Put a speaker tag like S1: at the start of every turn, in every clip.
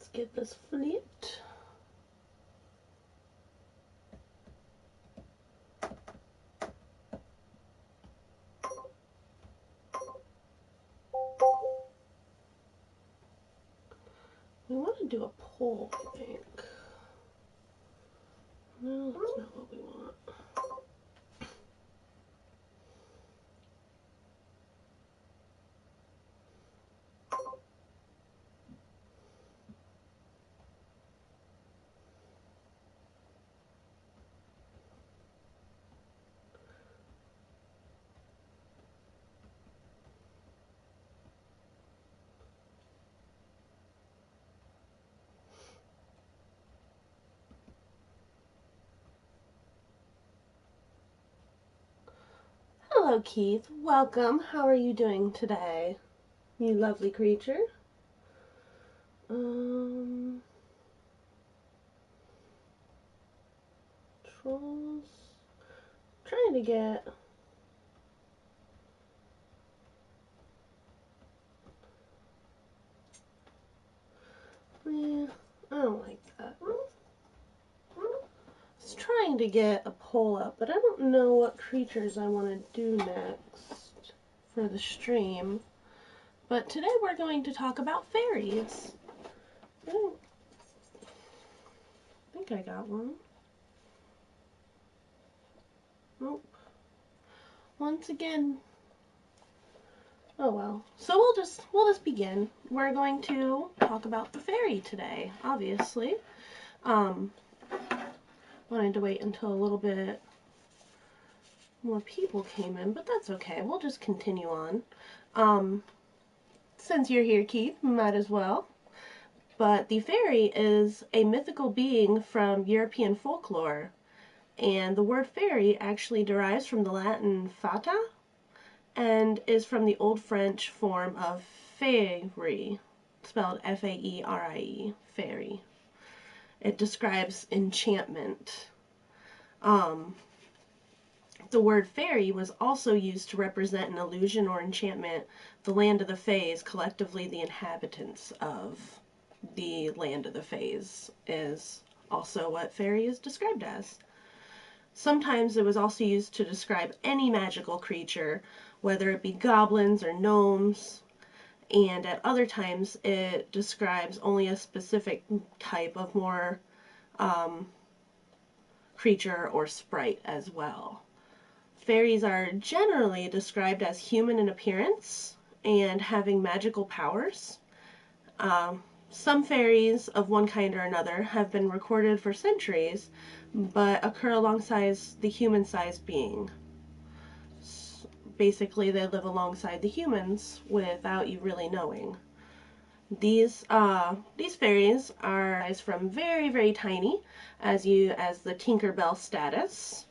S1: Let's get this flipped. We want to do a pole, I think. No, that's not what we want. Hello, Keith. Welcome. How are you doing today, you lovely creature? Trolls. Trying to get. Yeah, I don't like that. I was trying to get a poll up, but I don't know what creatures I want to do next for the stream. But today we're going to talk about fairies. I don't think I got one. Nope. Once again. Oh well. So we'll just begin. We're going to talk about the fairy today, obviously. Wanted to wait until a little bit more people came in, but that's okay. We'll just continue on. Since you're here, Keith, might as well. But the fairy is a mythical being from European folklore, and the word fairy actually derives from the Latin fata and is from the Old French form of fairy, spelled F-A-E-R-I-E, fairy. It describes enchantment. The word fairy was also used to represent an illusion or enchantment, the land of the fays, collectively the inhabitants of the land of the fays, is also what fairy is described as. Sometimes it was also used to describe any magical creature, whether it be goblins or gnomes, and at other times it describes only a specific type of more creature or sprite as well. Fairies are generally described as human in appearance and having magical powers. Some fairies of one kind or another have been recorded for centuries, but occur alongside the human-sized being. Basically, they live alongside the humans without you really knowing. These fairies are from very, very tiny, as the Tinkerbell status,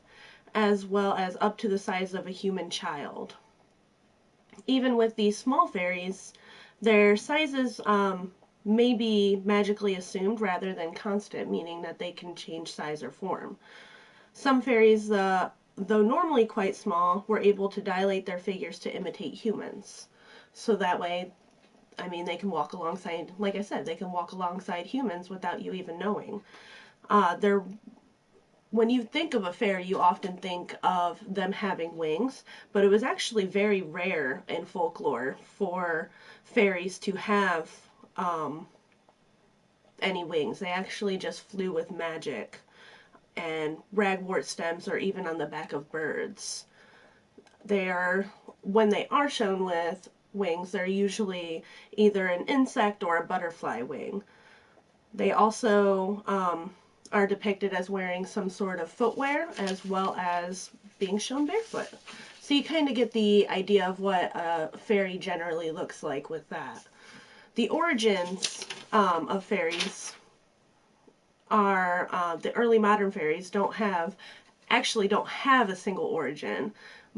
S1: as well as up to the size of a human child. Even with these small fairies, their sizes may be magically assumed rather than constant, meaning that they can change size or form. Some fairies, though normally quite small, were able to dilate their figures to imitate humans. So that way, I mean, they can walk alongside, like I said, they can walk alongside humans without you even knowing. When you think of a fairy, you often think of them having wings, but it was actually very rare in folklore for fairies to have any wings. They actually just flew with magic and ragwort stems or even on the back of birds. When they are shown with wings, they're usually either an insect or a butterfly wing. They also are depicted as wearing some sort of footwear as well as being shown barefoot. So you kind of get the idea of what a fairy generally looks like with that. The origins of fairies are, the early modern fairies don't have a single origin.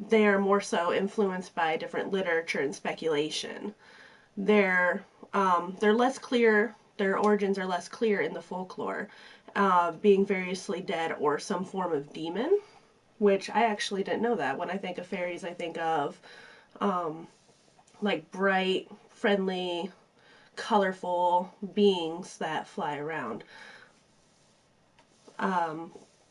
S1: They are more so influenced by different literature and speculation. They're less clear. Their origins are less clear in the folklore, being variously dead or some form of demon, which I actually didn't know that. When I think of fairies, I think of like bright, friendly, colorful beings that fly around.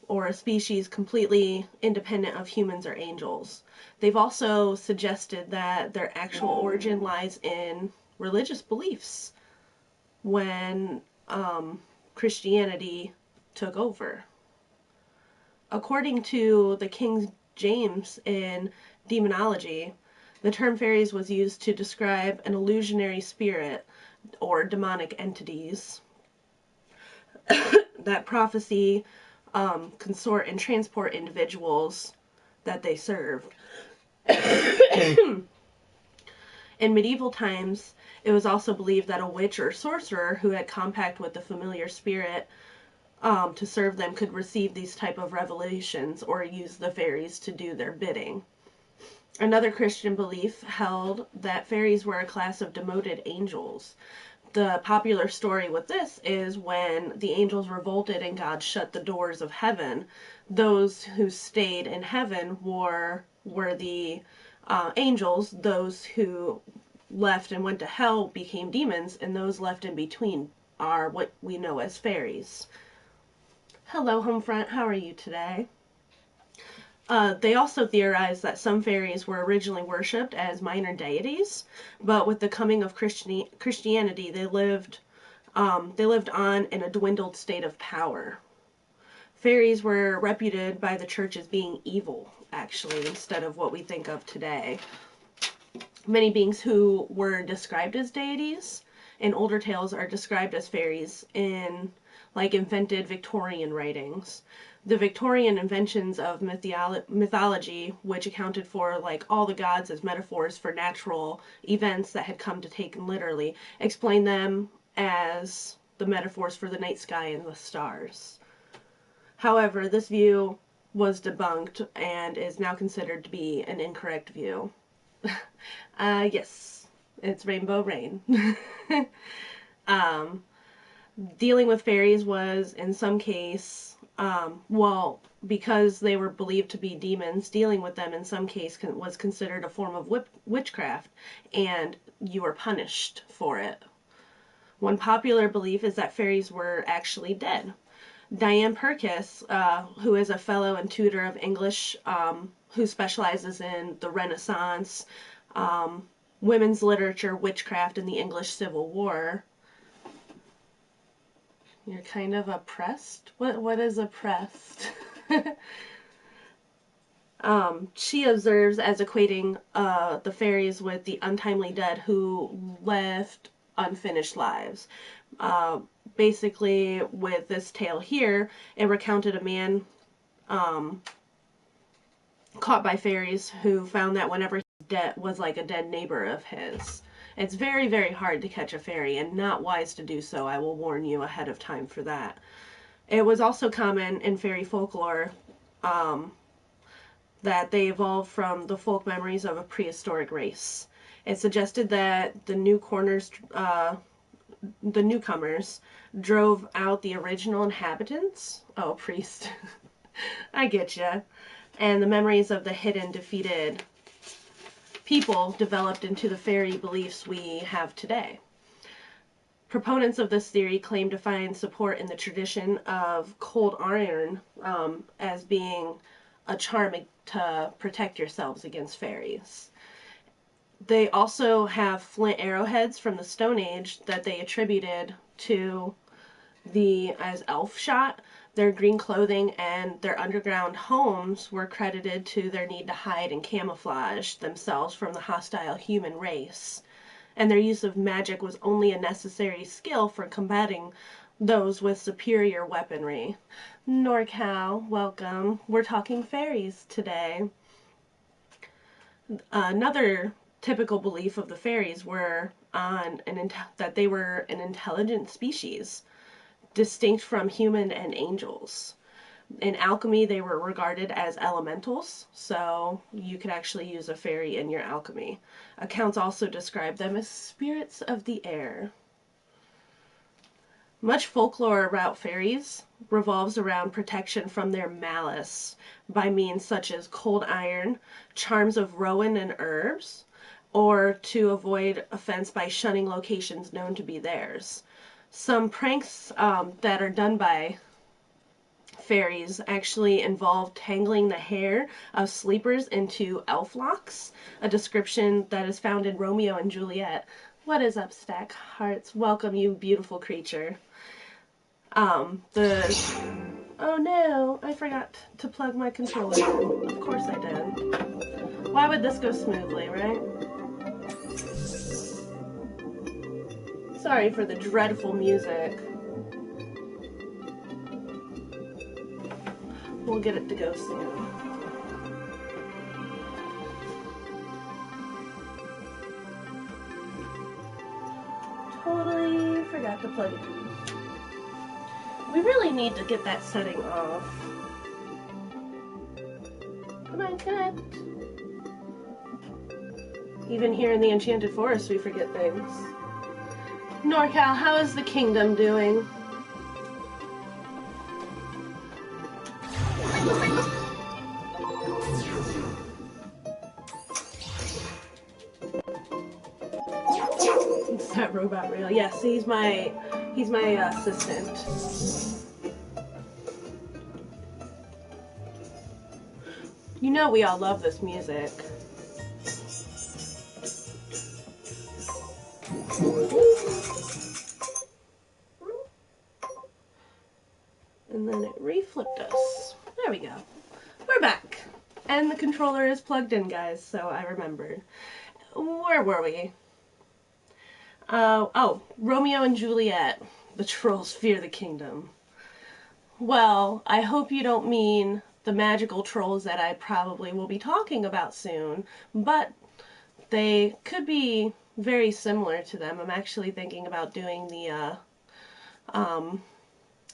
S1: Or a species completely independent of humans or angels. They've also suggested that their actual origin lies in religious beliefs when Christianity took over. According to the King James in demonology, the term fairies was used to describe an illusionary spirit or demonic entities that prophecy, consort, and transport individuals that they served. In medieval times, it was also believed that a witch or sorcerer who had contact with the familiar spirit to serve them could receive these type of revelations or use the fairies to do their bidding. Another Christian belief held that fairies were a class of demoted angels. The popular story with this is when the angels revolted and God shut the doors of heaven. Those who stayed in heaven were the angels. Those who left and went to hell became demons, and those left in between are what we know as fairies. Hello, Homefront. How are you today? They also theorized that some fairies were originally worshipped as minor deities, but with the coming of Christianity, they lived on in a dwindled state of power. Fairies were reputed by the church as being evil, actually, instead of what we think of today. Many beings who were described as deities in older tales are described as fairies in invented Victorian writings. The Victorian inventions of mythology, which accounted for all the gods as metaphors for natural events that had come to take literally, explain them as the metaphors for the night sky and the stars. However, this view was debunked and is now considered to be an incorrect view. Yes, it's Rainbow Rayne. Dealing with fairies was, in some case, because they were believed to be demons, dealing with them in some case was considered a form of witchcraft, and you were punished for it. One popular belief is that fairies were actually dead. Diane Purkis, who is a fellow and tutor of English, who specializes in the Renaissance, women's literature, witchcraft, and the English Civil War. You're kind of oppressed? What is oppressed? She observes as equating the fairies with the untimely dead who left unfinished lives. Basically, with this tale here, it recounted a man caught by fairies who found that whenever he was like a dead neighbor of his. It's very, very hard to catch a fairy, and not wise to do so. I will warn you ahead of time for that. It was also common in fairy folklore that they evolved from the folk memories of a prehistoric race. It suggested that the newcomers drove out the original inhabitants. Oh, priest. I get ya. And the memories of the hidden, defeated people developed into the fairy beliefs we have today. Proponents of this theory claim to find support in the tradition of cold iron as being a charm to protect yourselves against fairies. They also have flint arrowheads from the Stone Age that they attributed to as elf shot. Their green clothing and their underground homes were credited to their need to hide and camouflage themselves from the hostile human race. And their use of magic was only a necessary skill for combating those with superior weaponry. NorCal, welcome. We're talking fairies today. Another typical belief of the fairies were that they were an intelligent species, distinct from human and angels. In alchemy, they were regarded as elementals, so you could actually use a fairy in your alchemy. Accounts also describe them as spirits of the air. Much folklore about fairies revolves around protection from their malice by means such as cold iron, charms of rowan and herbs, or to avoid offense by shunning locations known to be theirs. Some pranks that are done by fairies actually involve tangling the hair of sleepers into elf locks, a description that is found in Romeo and Juliet. What is up, Stack Hearts? Welcome, you beautiful creature. Oh no, I forgot to plug my controller in. Of course I did. Why would this go smoothly, right? Sorry for the dreadful music. We'll get it to go soon. Totally forgot to plug it in. We really need to get that setting off. Come on, connect. Even here in the Enchanted Forest, we forget things. NorCal, how is the kingdom doing? Is that robot real? Yes, he's my assistant. You know we all love this music. And then it reflipped us. There we go. We're back. And the controller is plugged in, guys, so I remembered. Where were we? Oh, Romeo and Juliet. The trolls fear the kingdom. Well, I hope you don't mean the magical trolls that I probably will be talking about soon, but they could be very similar to them. I'm actually thinking about doing the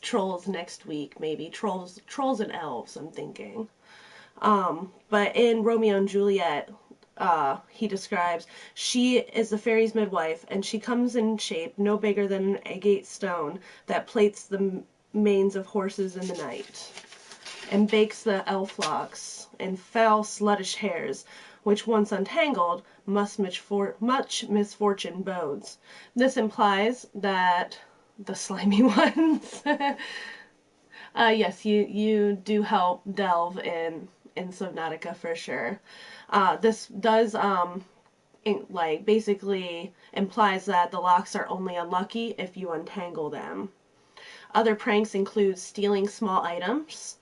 S1: trolls next week, maybe trolls and elves. I'm thinking. But in Romeo and Juliet, he describes she is the fairy's midwife, and she comes in shape no bigger than an agate stone that plates the manes of horses in the night, and bakes the elf locks and foul sluttish hairs, which once untangled, much misfortune bodes. This implies that the slimy ones, yes, you do help delve in Subnautica for sure. This does basically implies that the locks are only unlucky if you untangle them. Other pranks include stealing small items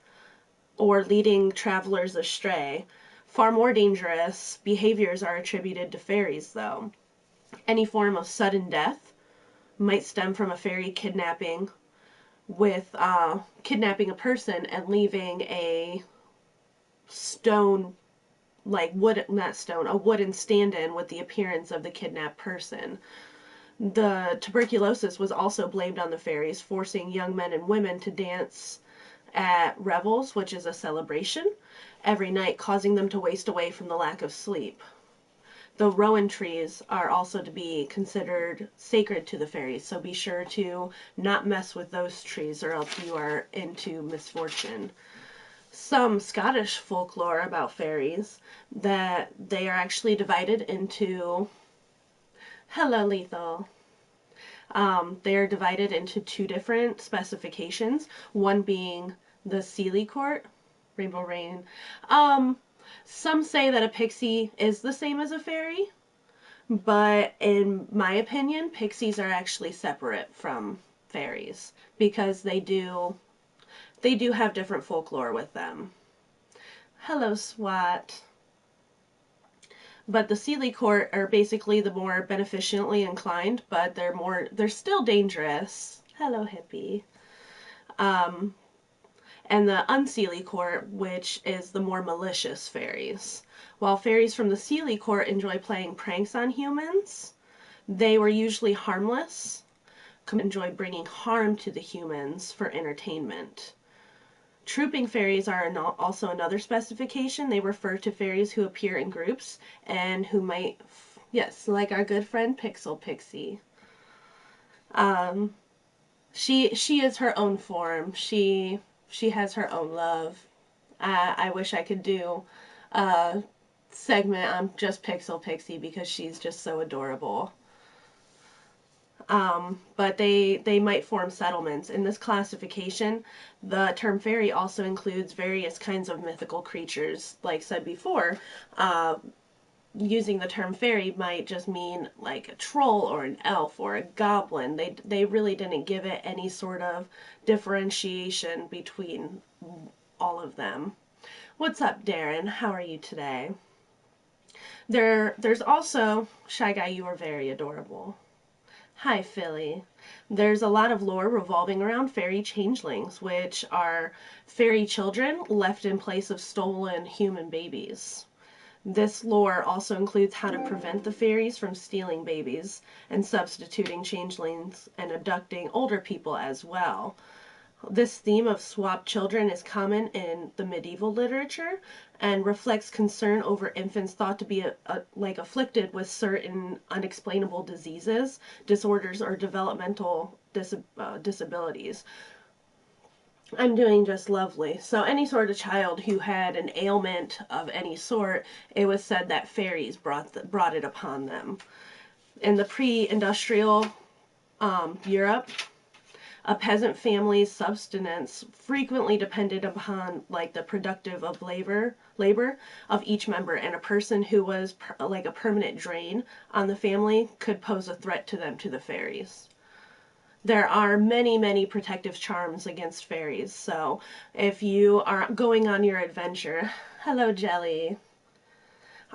S1: or leading travelers astray. Far more dangerous behaviors are attributed to fairies, though. Any form of sudden death might stem from a fairy kidnapping a person and leaving a wooden stand-in with the appearance of the kidnapped person. The tuberculosis was also blamed on the fairies, forcing young men and women to dance at revels, which is a celebration, every night, causing them to waste away from the lack of sleep. The rowan trees are also to be considered sacred to the fairies, so be sure to not mess with those trees or else you are into misfortune. Some Scottish folklore about fairies that they are actually divided into... Hello, Lethal. They are divided into two different specifications, one being the Seelie Court, Rainbow Rayne. Some say that a pixie is the same as a fairy, but in my opinion, pixies are actually separate from fairies because they do have different folklore with them. Hello, SWAT. But the Seelie Court are basically the more beneficently inclined, but they're still dangerous. Hello, hippie. And the Unseelie Court, which is the more malicious fairies. While fairies from the Seelie Court enjoy playing pranks on humans, they were usually harmless, enjoy bringing harm to the humans for entertainment. Trooping fairies are also another specification. They refer to fairies who appear in groups and who might, yes, like our good friend Pixel Pixie. She is her own form. She has her own love. I wish I could do segment on just Pixel Pixie because she's just so adorable. But they might form settlements. In this classification, the term fairy also includes various kinds of mythical creatures. Like said before, using the term fairy might just mean like a troll or an elf or a goblin. They really didn't give it any sort of differentiation between all of them. What's up, Darren? How are you today? There's also Shy Guy, you are very adorable. Hi, Philly. There's a lot of lore revolving around fairy changelings, which are fairy children left in place of stolen human babies. This lore also includes how to prevent the fairies from stealing babies and substituting changelings and abducting older people as well. This theme of swapped children is common in the medieval literature and reflects concern over infants thought to be like afflicted with certain unexplainable diseases, disorders, or developmental disabilities. I'm doing just lovely. So any sort of child who had an ailment of any sort, it was said that fairies brought it upon them. In the pre-industrial Europe, a peasant family's subsistence frequently depended upon like the productive of labor of each member, and a person who was like a permanent drain on the family could pose a threat to them, to the fairies. There are many, many protective charms against fairies, so if you are going on your adventure, hello Jelly,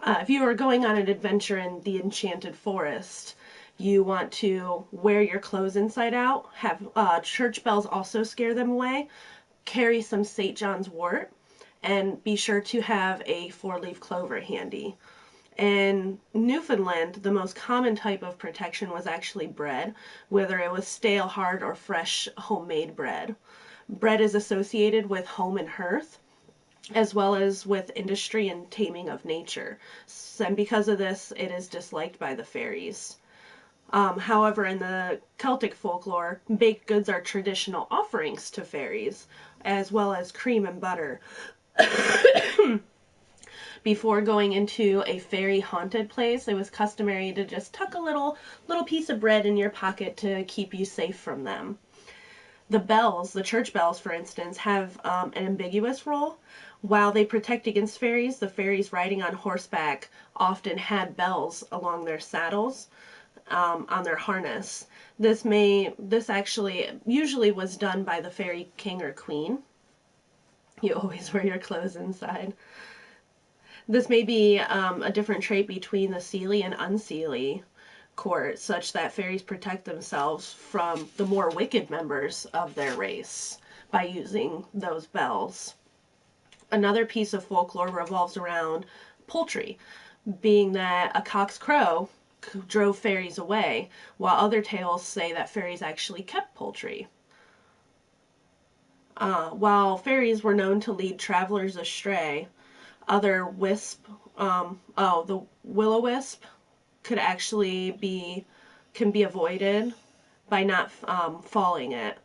S1: if you are going on an adventure in the Enchanted Forest, you want to wear your clothes inside out, have church bells also scare them away, carry some St. John's wort, and be sure to have a 4-leaf clover handy. In Newfoundland, the most common type of protection was actually bread, whether it was stale, hard, or fresh homemade bread. Bread is associated with home and hearth, as well as with industry and taming of nature. And because of this, it is disliked by the fairies. However, in the Celtic folklore, baked goods are traditional offerings to fairies, as well as cream and butter. Before going into a fairy haunted place, it was customary to just tuck a little piece of bread in your pocket to keep you safe from them. The bells, the church bells, for instance, have an ambiguous role. While they protect against fairies, the fairies riding on horseback often had bells along their saddles. On their harness. This actually usually was done by the fairy king or queen. You always wear your clothes inside. This may be a different trait between the Seelie and Unseelie court, such that fairies protect themselves from the more wicked members of their race by using those bells. Another piece of folklore revolves around poultry, being that a cock's crow drove fairies away, while other tales say that fairies actually kept poultry. While fairies were known to lead travelers astray, other the will-o-wisp can be avoided by not falling it.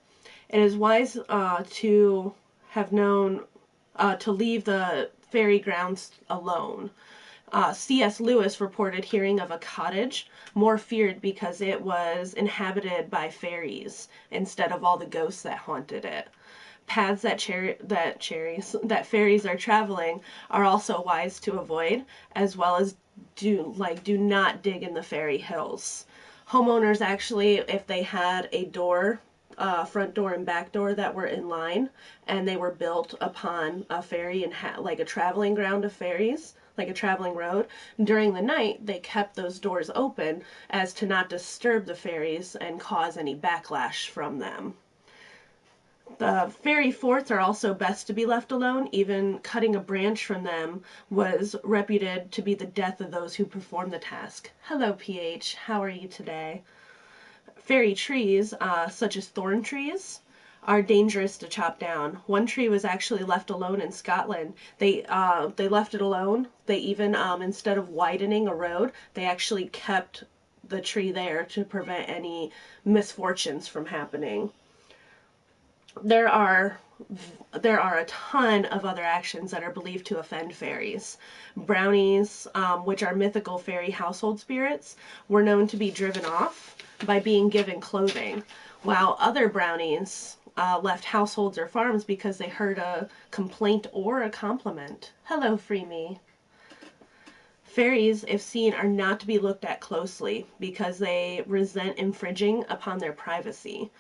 S1: It is wise to have known to leave the fairy grounds alone. C.S. Lewis reported hearing of a cottage more feared because it was inhabited by fairies instead of all the ghosts that haunted it. Paths that fairies are traveling are also wise to avoid, as well as do not dig in the fairy hills. Homeowners actually, if they had a door, front door and back door that were in line, and they were built upon a fairy and like a traveling ground of fairies, like a traveling road, during the night they kept those doors open as to not disturb the fairies and cause any backlash from them. The fairy forts are also best to be left alone. Even cutting a branch from them was reputed to be the death of those who performed the task. Hello, PH. How are you today? Fairy trees, such as thorn trees, are dangerous to chop down. One tree was actually left alone in Scotland. They left it alone. They even, instead of widening a road, they actually kept the tree there to prevent any misfortunes from happening. there are there are a ton of other actions that are believed to offend fairies. Brownies, which are mythical fairy household spirits, were known to be driven off by being given clothing, while other brownies left households or farms because they heard a complaint or a compliment. Hello, free me. Fairies, if seen, are not to be looked at closely because they resent infringing upon their privacy.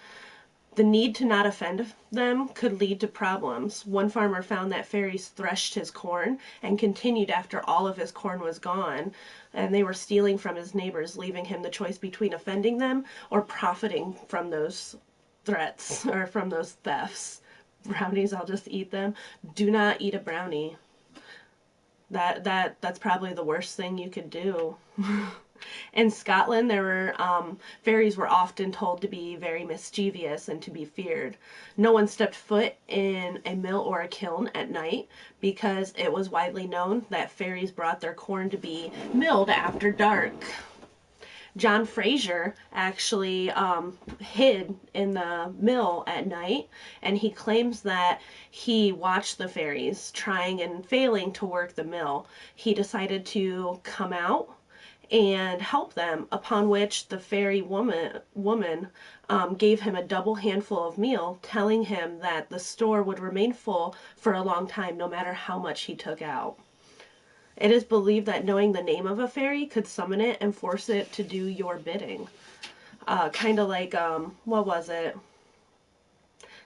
S1: The need to not offend them could lead to problems. One farmer found that fairies threshed his corn and continued after all of his corn was gone, and they were stealing from his neighbors, leaving him the choice between offending them or profiting from those threats or from those thefts. Brownies, I'll just eat them. Do not eat a brownie. That's probably the worst thing you could do. In Scotland, there were fairies were often told to be very mischievous and to be feared. No one stepped foot in a mill or a kiln at night because it was widely known that fairies brought their corn to be milled after dark. John Fraser actually hid in the mill at night, and he claims that he watched the fairies trying and failing to work the mill. He decided to come out and help them, upon which the fairy woman gave him a double handful of meal, telling him that the store would remain full for a long time no matter how much he took out. It is believed that knowing the name of a fairy could summon it and force it to do your bidding. Kind of like, what was it?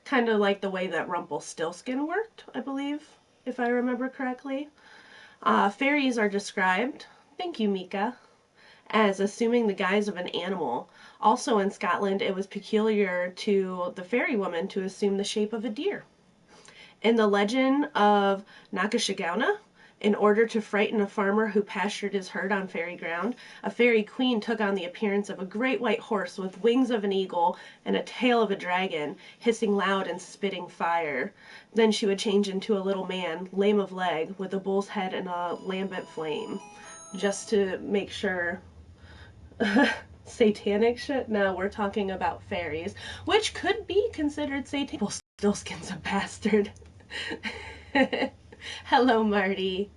S1: Kind of like the way that Rumpelstiltskin worked, I believe, if I remember correctly. Fairies are described, thank you, Mika, as assuming the guise of an animal. Also in Scotland, it was peculiar to the fairy woman to assume the shape of a deer. In the legend of Nakashigana, in order to frighten a farmer who pastured his herd on fairy ground, a fairy queen took on the appearance of a great white horse with wings of an eagle and a tail of a dragon, hissing loud and spitting fire. Then she would change into a little man, lame of leg, with a bull's head and a lambent flame. Just to make sure. Satanic shit? No, we're talking about fairies, which could be considered satanic. Well, Stillskin's a bastard. Hello, Marty.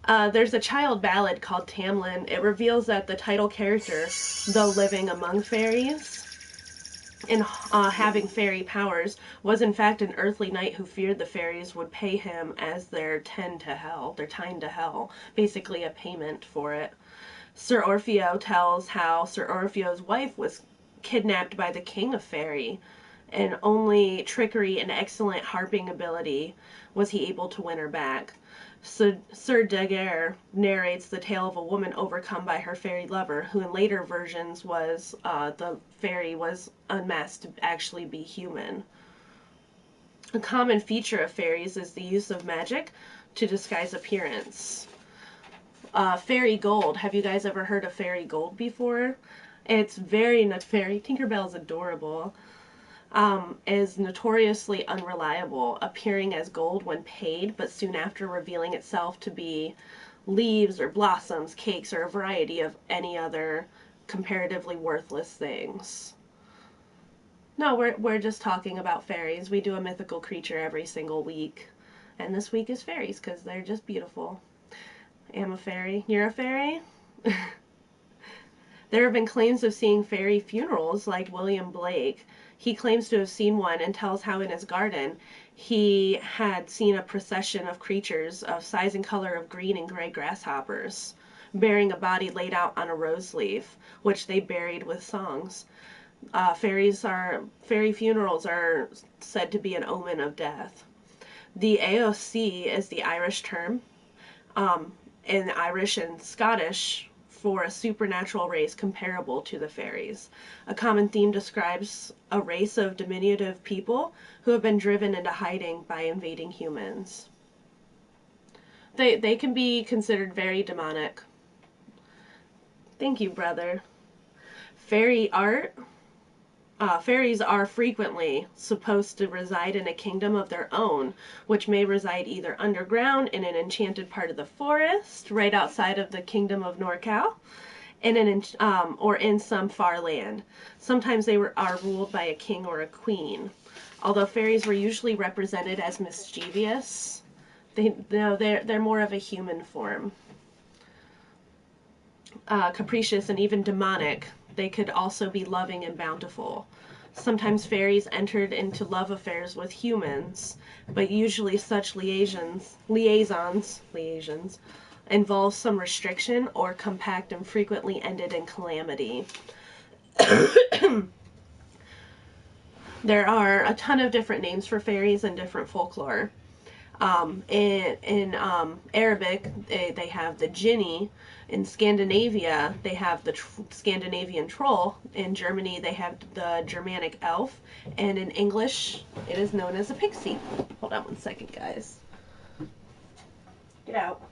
S1: There's a child ballad called Tamlin. It reveals that the title character, though living among fairies and having fairy powers, was in fact an earthly knight who feared the fairies would pay him as their tine to hell, basically a payment for it. Sir Orfeo tells how Sir Orfeo's wife was kidnapped by the king of fairy, and only trickery and excellent harping ability was he able to win her back. So, Sir Daguerre narrates the tale of a woman overcome by her fairy lover, who in later versions was the fairy was unmasked to actually be human. A common feature of fairies is the use of magic to disguise appearance. Fairy gold. Have you guys ever heard of fairy gold before? It's very fairy. Tinkerbell's adorable. Is notoriously unreliable, appearing as gold when paid, but soon after revealing itself to be leaves or blossoms, cakes, or a variety of any other comparatively worthless things. No, we're just talking about fairies. We do a mythical creature every single week. And this week is fairies, because they're just beautiful. I'm a fairy. You're a fairy? There have been claims of seeing fairy funerals, like William Blake. He claims to have seen one and tells how in his garden he had seen a procession of creatures of size and color of green and gray grasshoppers, bearing a body laid out on a rose leaf, which they buried with songs. Fairy funerals are said to be an omen of death. The AOC is the Irish term, in Irish and Scottish, for a supernatural race comparable to the fairies. A common theme describes a race of diminutive people who have been driven into hiding by invading humans. They can be considered very demonic. Thank you, brother. Fairy art. Fairies are frequently supposed to reside in a kingdom of their own, which may reside either underground in an enchanted part of the forest, right outside of the kingdom of Norcal, or in some far land. Sometimes are ruled by a king or a queen. Although fairies were usually represented as mischievous, they're more of a human form. Capricious and even demonic. They could also be loving and bountiful. Sometimes fairies entered into love affairs with humans, but usually such liaisons involve some restriction or compact and frequently ended in calamity. There are a ton of different names for fairies in different folklore. In Arabic, they have the jinni. In Scandinavia, they have the Scandinavian troll. In Germany, they have the Germanic elf. And in English, it is known as a pixie. Hold on one second, guys. Get out.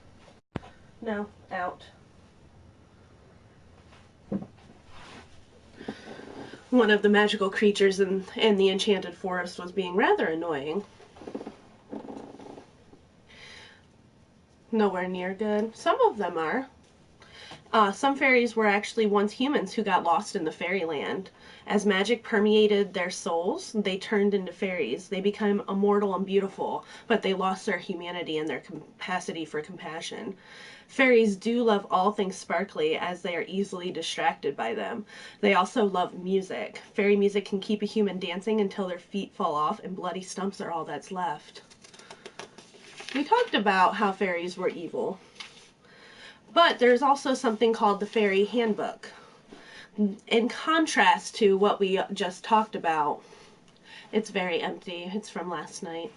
S1: No, out. One of the magical creatures in the enchanted forest was being rather annoying. Nowhere near good. Some of them are. Some fairies were actually once humans who got lost in the fairyland. As magic permeated their souls, they turned into fairies. They became immortal and beautiful, but they lost their humanity and their capacity for compassion. Fairies do love all things sparkly, as they are easily distracted by them. They also love music. Fairy music can keep a human dancing until their feet fall off and bloody stumps are all that's left. We talked about how fairies were evil. But there's also something called the Fairy Handbook. In contrast to what we just talked about, it's very empty. It's from last night.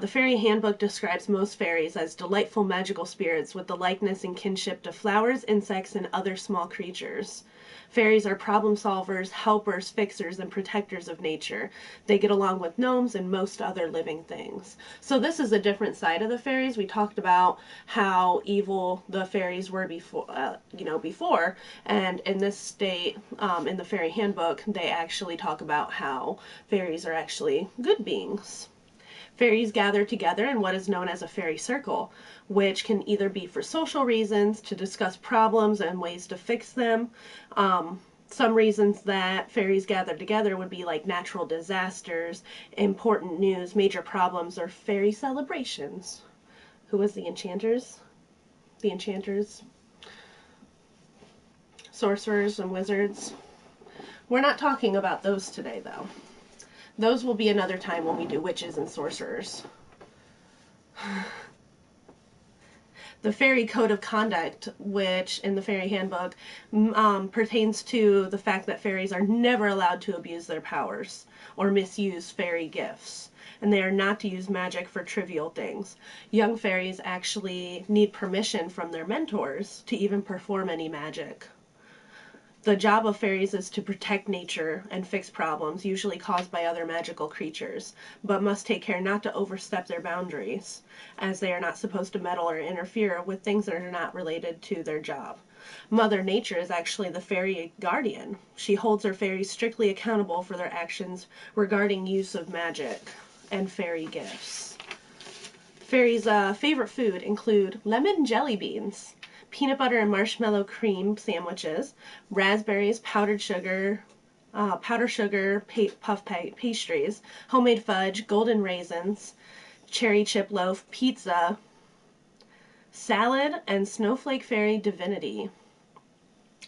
S1: The Fairy Handbook describes most fairies as delightful magical spirits with the likeness and kinship to flowers, insects, and other small creatures. Fairies are problem solvers, helpers, fixers, and protectors of nature. They get along with gnomes and most other living things. So this is a different side of the fairies. We talked about how evil the fairies were before, and in this state, in the Fairy Handbook, they actually talk about how fairies are actually good beings. Fairies gather together in what is known as a fairy circle, which can either be for social reasons, to discuss problems and ways to fix them. Some reasons that fairies gather together would be like natural disasters, important news, major problems, or fairy celebrations. Who was the enchanters? The enchanters, sorcerers, and wizards. We're not talking about those today, though. Those will be another time when we do witches and sorcerers. The Fairy Code of Conduct, which in the Fairy Handbook pertains to the fact that fairies are never allowed to abuse their powers or misuse fairy gifts, and they are not to use magic for trivial things. Young fairies actually need permission from their mentors to even perform any magic. The job of fairies is to protect nature and fix problems, usually caused by other magical creatures, but must take care not to overstep their boundaries, as they are not supposed to meddle or interfere with things that are not related to their job. Mother Nature is actually the fairy guardian. She holds her fairies strictly accountable for their actions regarding use of magic and fairy gifts. Fairies' favorite food include lemon jelly beans, peanut butter and marshmallow cream sandwiches, raspberries, powdered sugar, puff pastries, homemade fudge, golden raisins, cherry chip loaf, pizza, salad, and snowflake fairy divinity.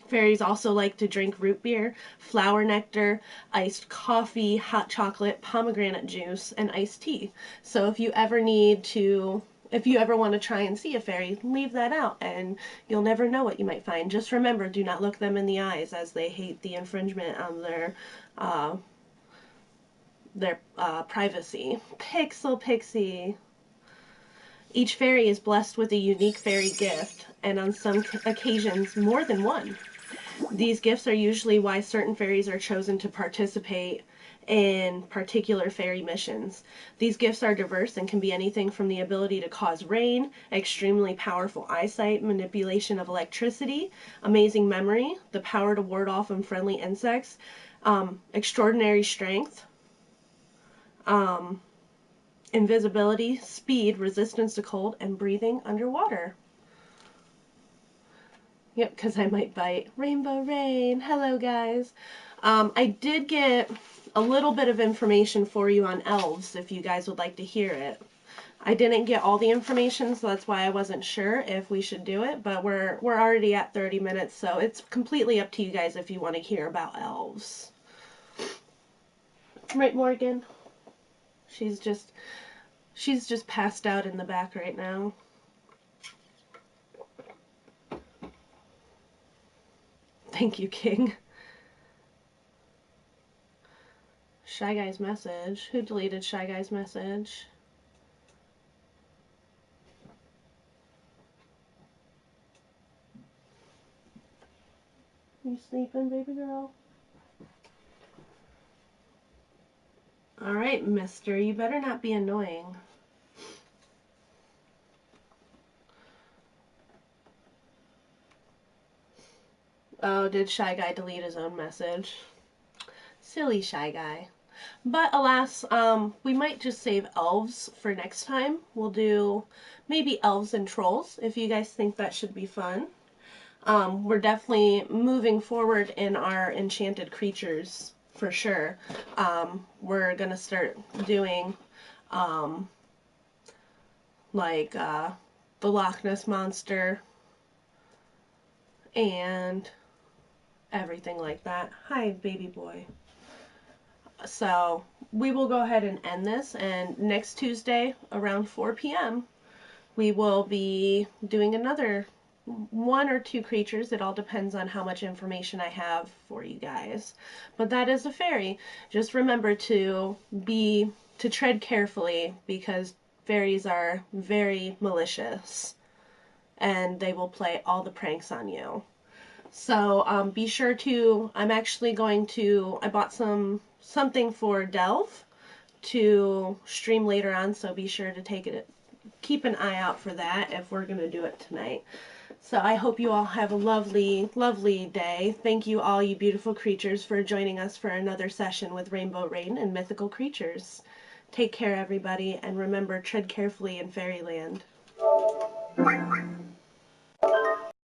S1: Fairies also like to drink root beer, flower nectar, iced coffee, hot chocolate, pomegranate juice, and iced tea. So if you ever want to try and see a fairy, leave that out and you'll never know what you might find. Just remember, do not look them in the eyes, as they hate the infringement on their privacy. Pixel Pixie. Each fairy is blessed with a unique fairy gift, and on some occasions more than one. These gifts are usually why certain fairies are chosen to participate in particular fairy missions. These gifts are diverse and can be anything from the ability to cause rain, extremely powerful eyesight, manipulation of electricity, amazing memory, the power to ward off unfriendly insects, extraordinary strength, invisibility, speed, resistance to cold, and breathing underwater. Yep, because I might bite. Rainbow Rayne. Hello, guys. I did get a little bit of information for you on elves if you guys would like to hear it. I didn't get all the information, so that's why I wasn't sure if we should do it, but we're already at 30 minutes, so it's completely up to you guys if you want to hear about elves. Right, Morgan? She's just passed out in the back right now. Thank you, King. Shy Guy's message. Who deleted Shy Guy's message? You sleeping, baby girl? Alright, mister, you better not be annoying. Oh, did Shy Guy delete his own message? Silly Shy Guy. But alas, we might just save elves for next time. We'll do maybe elves and trolls if you guys think that should be fun. We're definitely moving forward in our enchanted creatures for sure. We're gonna start doing like the Loch Ness Monster and everything like that. Hi, baby boy. So we will go ahead and end this, and next Tuesday around 4 p.m. we will be doing another one or two creatures. It all depends on how much information I have for you guys. But that is a fairy. Just remember to tread carefully, because fairies are very malicious and they will play all the pranks on you. So be sure to, I'm actually going to, I bought something for Delve to stream later on, so be sure to keep an eye out for that if we're going to do it tonight. So I hope you all have a lovely, lovely day. Thank you all, you beautiful creatures, for joining us for another session with Rainbow Rayne and Mythical Creatures. Take care, everybody, and remember, tread carefully in Fairyland.